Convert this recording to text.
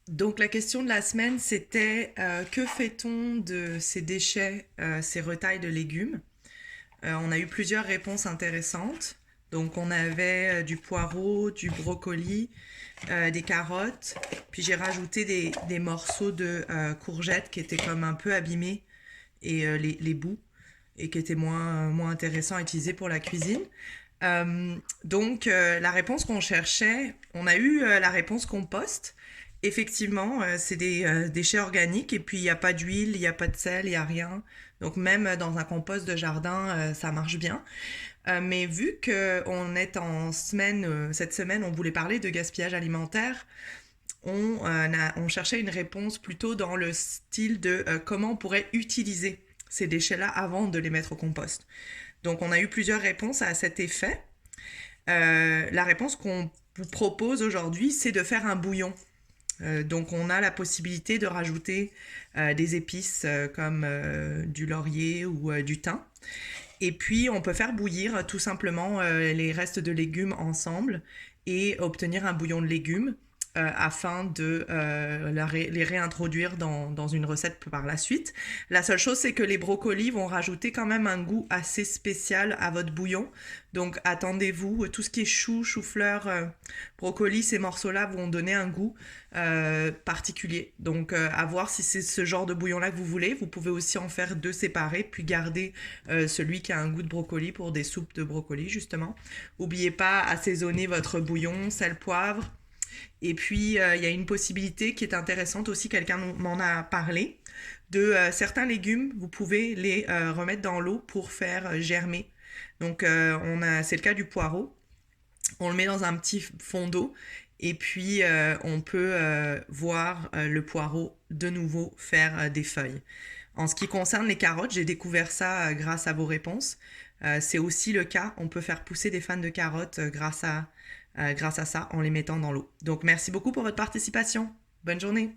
Donc la question de la semaine, c'était que fait-on de ces déchets, ces retailles de légumes? On a eu plusieurs réponses intéressantes. Donc on avait du poireau, du brocoli, des carottes, puis j'ai rajouté des morceaux de courgettes qui étaient comme un peu abîmés et les bouts et qui étaient moins intéressants à utiliser pour la cuisine. La réponse qu'on cherchait, on a eu la réponse compost. Effectivement, c'est des déchets organiques et puis il n'y a pas d'huile, il n'y a pas de sel, il n'y a rien. Donc même dans un compost de jardin, ça marche bien. Mais vu qu'on est en semaine, cette semaine, on voulait parler de gaspillage alimentaire, on cherchait une réponse plutôt dans le style de comment on pourrait utiliser ces déchets-là avant de les mettre au compost. Donc on a eu plusieurs réponses à cet effet. La réponse qu'on vous propose aujourd'hui, c'est de faire un bouillon. Donc on a la possibilité de rajouter des épices comme du laurier ou du thym. Et puis on peut faire bouillir tout simplement les restes de légumes ensemble et obtenir un bouillon de légumes afin de les réintroduire dans une recette par la suite. La seule chose, c'est que les brocolis vont rajouter quand même un goût assez spécial à votre bouillon. Donc attendez-vous, tout ce qui est chou, chou-fleur, brocoli, ces morceaux-là vont donner un goût particulier. Donc à voir si c'est ce genre de bouillon-là que vous voulez. Vous pouvez aussi en faire deux séparés, puis garder celui qui a un goût de brocoli pour des soupes de brocoli, justement. N'oubliez pas assaisonner votre bouillon, sel, poivre. Et puis, il y a une possibilité qui est intéressante aussi, quelqu'un m'en a parlé, de certains légumes, vous pouvez les remettre dans l'eau pour faire germer. Donc, c'est le cas du poireau. On le met dans un petit fond d'eau et puis on peut voir le poireau de nouveau faire des feuilles. En ce qui concerne les carottes, j'ai découvert ça grâce à vos réponses. C'est aussi le cas, on peut faire pousser des fans de carottes grâce à ça en les mettant dans l'eau. Donc merci beaucoup pour votre participation. Bonne journée.